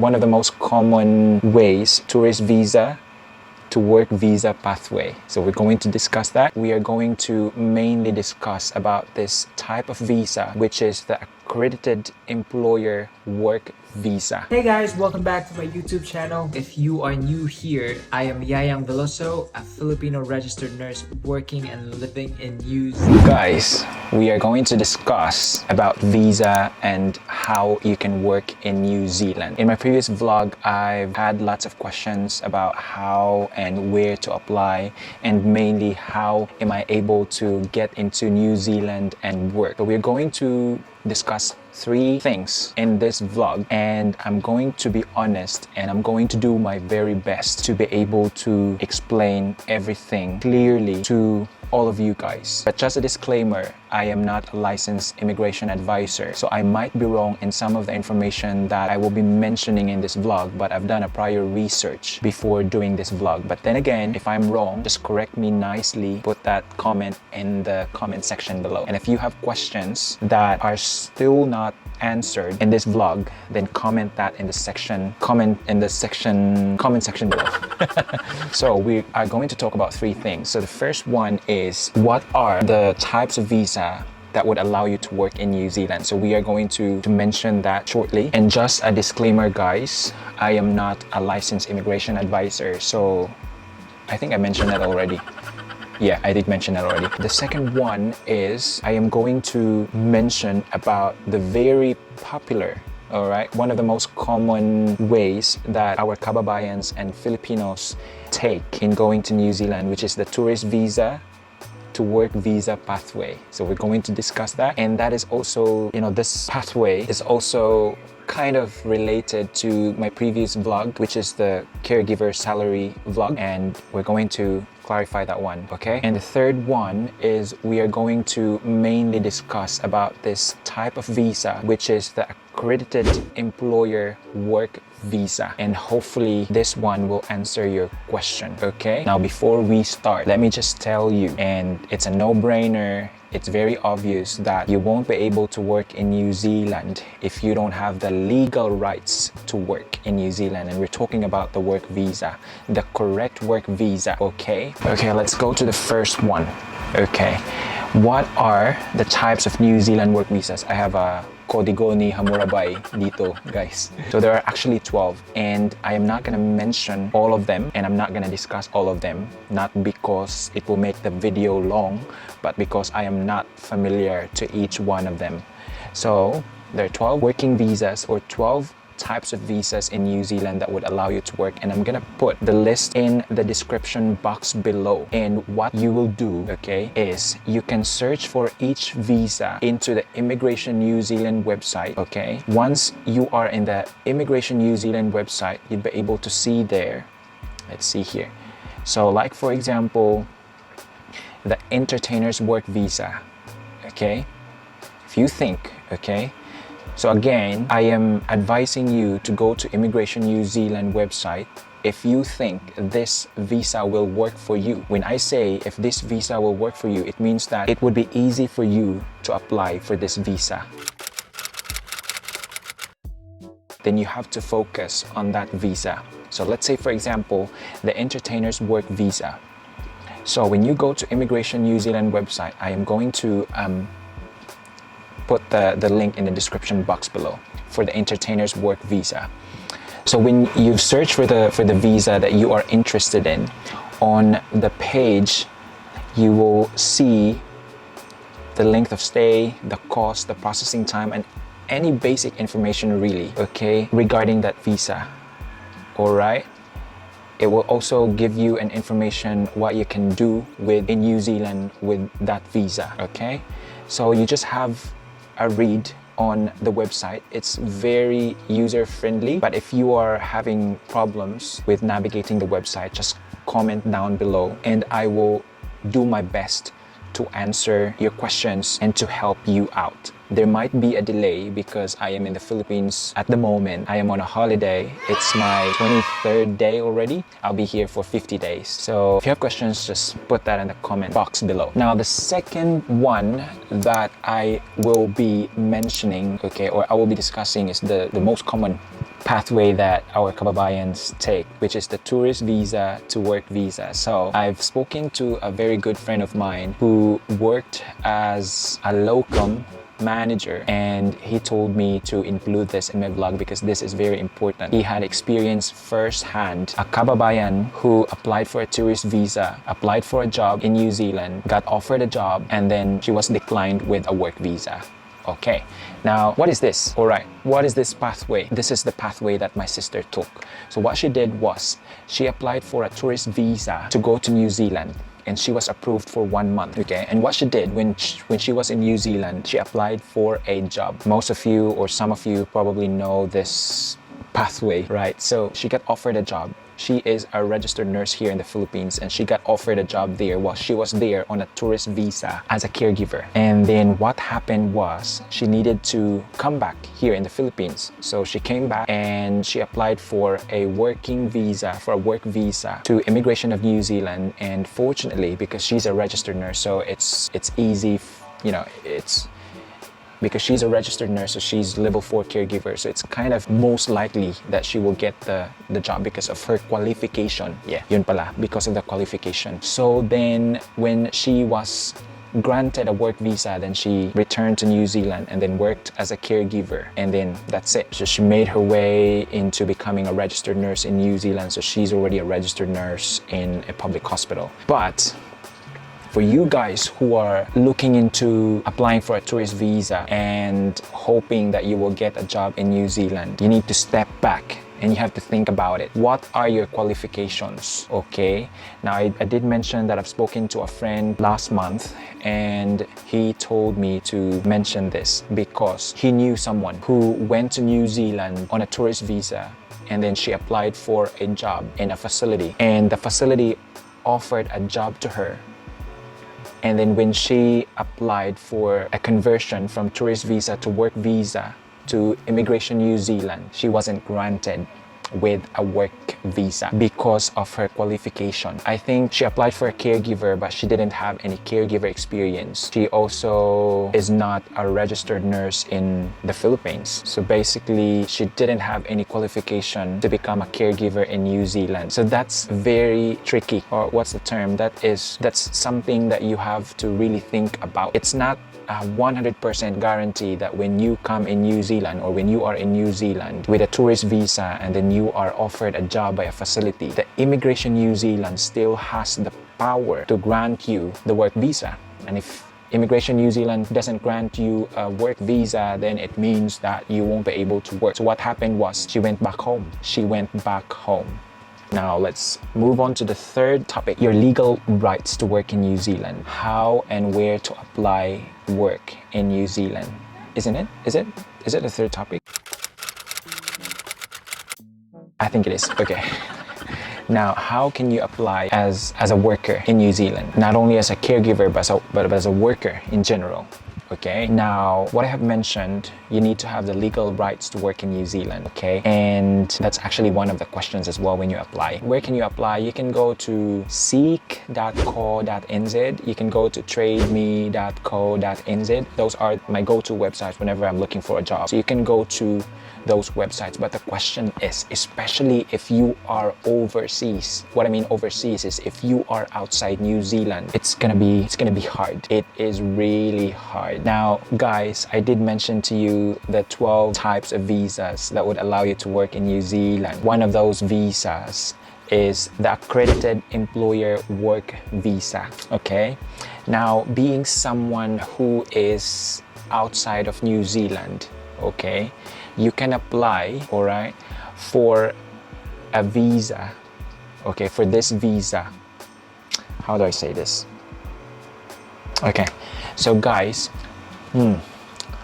one of the most common ways, tourist visa to work visa pathway. So we're going to discuss that. We are going to mainly discuss about this type of visa, which is the accredited employer work visa. Hey guys, welcome back to my YouTube channel. If you are new here, I am Yayang Veloso, a Filipino registered nurse working and living in New Zealand. Guys, we are going to discuss about visa and how you can work in New Zealand. In my previous vlog, I've had lots of questions about how and where to apply, and mainly how am I able to get into New Zealand and work. So we're going to discuss 3 things in this vlog, and I'm going to be honest and I'm going to do my very best to be able to explain everything clearly to all of you guys. But just a disclaimer, I am not a licensed immigration advisor, so I might be wrong in some of the information that I will be mentioning in this vlog, but I've done a prior research before doing this vlog. But then again, if I'm wrong, just correct me nicely, put that comment in the comment section below. And if you have questions that are still not answered in this vlog, then comment that in the comment section below. So we are going to talk about 3 things. So the first one is, what are the types of visa that would allow you to work in New Zealand? So we are going to mention that shortly. And just a disclaimer, guys, I am not a licensed immigration advisor, so I think I mentioned that already. Yeah, I did mention that already. The second one is, I am going to mention about the very popular, all right, one of the most common ways that our kababayans and Filipinos take in going to New Zealand, which is the tourist visa to work visa pathway. So we're going to discuss that. And that is also, this pathway is also kind of related to my previous vlog, which is the caregiver salary vlog, and we're going to clarify that one, okay? And the third one is, we are going to mainly discuss about this type of visa, which is the accredited employer work visa, and hopefully this one will answer your question, okay? Now before we start, let me just tell you, and it's a no-brainer, it's very obvious that you won't be able to work in New Zealand if you don't have the legal rights to work in New Zealand. And we're talking about the work visa, the correct work visa, okay? Okay, let's go to the first one, okay? What are the types of New Zealand work visas? I have a Código ni Hammurabi dito, guys. So there are actually 12, and I am not gonna mention all of them, and I'm not gonna discuss all of them, not because it will make the video long, but because I am not familiar to each one of them. So there are 12 working visas, or 12 types of visas in New Zealand that would allow you to work, and I'm gonna put the list in the description box below. And what you will do, okay, is you can search for each visa into the Immigration New Zealand website, okay? Once you are in the Immigration New Zealand website, you'll be able to see there, let's see here. So like for example, the entertainer's work visa, okay? If you think, okay, so again, I am advising you to go to Immigration New Zealand website if you think this visa will work for you. When I say if this visa will work for you, it means that it would be easy for you to apply for this visa. Then you have to focus on that visa. So let's say, for example, the entertainer's work visa. So when you go to Immigration New Zealand website, I am going to put the link in the description box below for the entertainer's work visa. So when you search for the visa that you are interested in, on the page you will see the length of stay, the cost, the processing time, and any basic information really, okay, regarding that visa. All right, it will also give you an information what you can do in New Zealand with that visa, okay? So you just have a read on the website. It's very user friendly, but if you are having problems with navigating the website, just comment down below and I will do my best to answer your questions and to help you out. There might be a delay because I am in the Philippines at the moment. I am on a holiday. It's my 23rd day already. I'll be here for 50 days. So if you have questions, just put that in the comment box below. Now, the second one that I will be mentioning, okay, or I will be discussing is the most common pathway that our kababayans take, which is the tourist visa to work visa. So I've spoken to a very good friend of mine who worked as a locum manager, and he told me to include this in my vlog because this is very important. He had experienced firsthand a kababayan who applied for a tourist visa, applied for a job in New Zealand, got offered a job, and then she was declined with a work visa. Okay, now what is this? All right, what is this pathway? This is the pathway that my sister took. So what she did was she applied for a tourist visa to go to New Zealand, and she was approved for 1 month. Okay, and what she did when she was in New Zealand, she applied for a job. Most of you or some of you probably know this pathway, right? So she got offered a job. She is a registered nurse here in the Philippines, and she got offered a job there while she was there on a tourist visa as a caregiver. And then what happened was she needed to come back here in the Philippines. So she came back and she applied for a working visa, for a work visa to Immigration of New Zealand. And fortunately, because she's a registered nurse, so it's easy, you know, it's because she's a registered nurse, so she's level 4 caregiver. So it's kind of most likely that she will get the job because of her qualification. Yeah, yun pala, because of the qualification. So then when she was granted a work visa, then she returned to New Zealand and then worked as a caregiver, and then that's it. So she made her way into becoming a registered nurse in New Zealand. So she's already a registered nurse in a public hospital. But for you guys who are looking into applying for a tourist visa and hoping that you will get a job in New Zealand, you need to step back and you have to think about it. What are your qualifications? Okay, now I did mention that I've spoken to a friend last month, and he told me to mention this because he knew someone who went to New Zealand on a tourist visa, and then she applied for a job in a facility, and the facility offered a job to her. And then when she applied for a conversion from tourist visa to work visa to Immigration New Zealand, she wasn't granted with a work visa because of her qualification. I think she applied for a caregiver, but she didn't have any caregiver experience. She also is not a registered nurse in the Philippines. So basically, she didn't have any qualification to become a caregiver in New Zealand. So that's very tricky, or what's the term? That's something that you have to really think about. It's not a 100% guarantee that when you come in New Zealand or when you are in New Zealand with a tourist visa and then you are offered a job by a facility, the Immigration New Zealand still has the power to grant you the work visa. And if Immigration New Zealand doesn't grant you a work visa, then it means that you won't be able to work. So what happened was she went back home. She went back home. Now let's move on to the third topic, your legal rights to work in New Zealand. How and where to apply work in New Zealand. Isn't it? Is it the third topic? I think it is. Okay. Now, how can you apply as a worker in New Zealand? Not only as a caregiver, but as a worker in general. Okay, now what I have mentioned, you need to have the legal rights to work in New Zealand. Okay, and that's actually one of the questions as well when you apply. Where can you apply? You can go to seek.co.nz, you can go to trademe.co.nz. Those are my go-to websites whenever I'm looking for a job. So you can go to those websites, but the question is, especially if you are overseas, what I mean overseas is if you are outside New Zealand, it's gonna be hard. It is really hard. Now guys, I did mention to you the 12 types of visas that would allow you to work in New Zealand. One of those visas is the accredited employer work visa. Okay, now being someone who is outside of New Zealand, okay, you can apply, all right, for a visa. Okay, for this visa, how do I say this? Okay, so guys,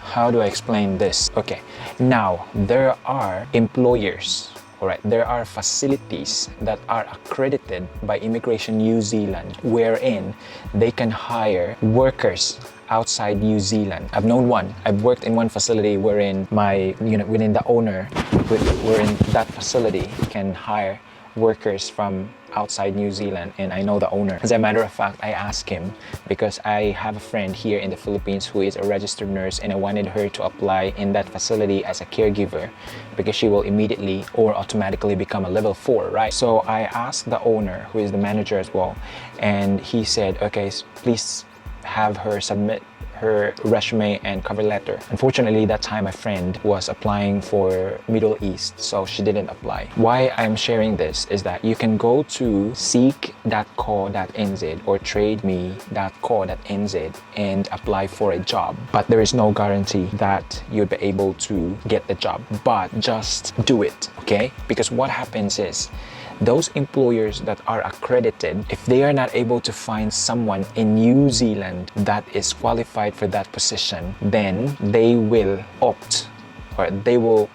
how do I explain this? Okay, now there are employers, all right, there are facilities that are accredited by Immigration New Zealand wherein they can hire workers outside New Zealand. I've known one. I've worked in one facility wherein within the owner within that facility can hire workers from outside New Zealand, and I know the owner. As a matter of fact, I asked him because I have a friend here in the Philippines who is a registered nurse, and I wanted her to apply in that facility as a caregiver because she will immediately or automatically become a level 4, right? So I asked the owner, who is the manager as well, and he said, okay, please have her submit her resume and cover letter. Unfortunately, that time my friend was applying for Middle East, so she didn't apply. Why I'm sharing this is that you can go to seek.co.nz or trademe.co.nz and apply for a job, but there is no guarantee that you'll be able to get the job, but just do it, okay? Because what happens is, those employers that are accredited, if they are not able to find someone in New Zealand that is qualified for that position, then they will opt, or they will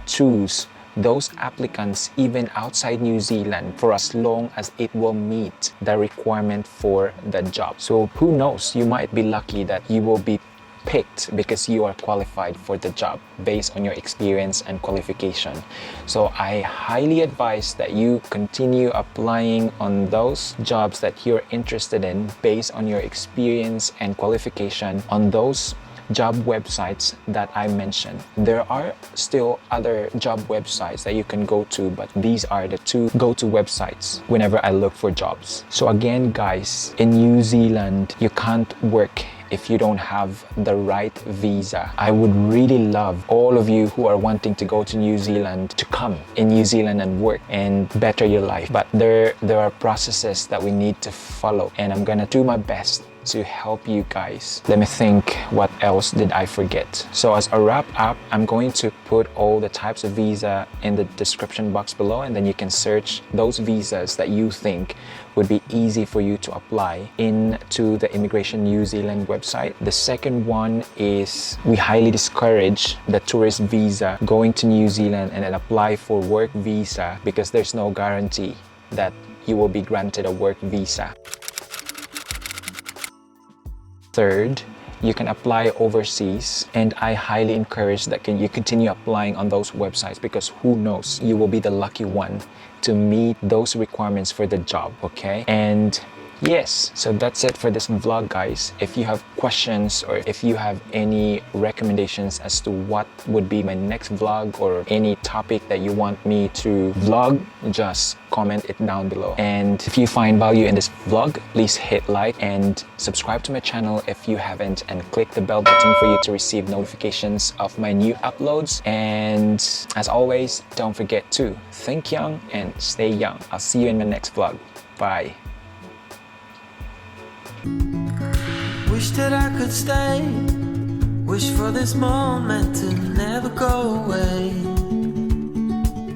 choose those applicants even outside New Zealand for as long as it will meet the requirement for the job. So who knows, you might be lucky that you will be picked because you are qualified for the job based on your experience and qualification. So I highly advise that you continue applying on those jobs that you're interested in based on your experience and qualification on those job websites that I mentioned. There are still other job websites that you can go to, but these are the two go-to websites whenever I look for jobs. So again, guys, in New Zealand, you can't work if you don't have the right visa. I would really love all of you who are wanting to go to New Zealand to come in New Zealand and work and better your life. But there are processes that we need to follow, and I'm gonna do my best to help you guys. Let me think, what else did I forget? So as a wrap up, I'm going to put all the types of visa in the description box below, and then you can search those visas that you think would be easy for you to apply into the Immigration New Zealand website. The second one is, we highly discourage the tourist visa, going to New Zealand and then apply for work visa, because there's no guarantee that you will be granted a work visa. Third, you can apply overseas, and I highly encourage that you continue applying on those websites, because who knows, you will be the lucky one to meet those requirements for the job, okay? And yes, so that's it for this vlog, guys. If you have questions or if you have any recommendations as to what would be my next vlog or any topic that you want me to vlog, just comment it down below. And if you find value in this vlog, please hit like and subscribe to my channel if you haven't, and click the bell button for you to receive notifications of my new uploads. And as always, don't forget to think young and stay young. I'll see you in my next vlog. Bye. Wish that I could stay, wish for this moment to never go away.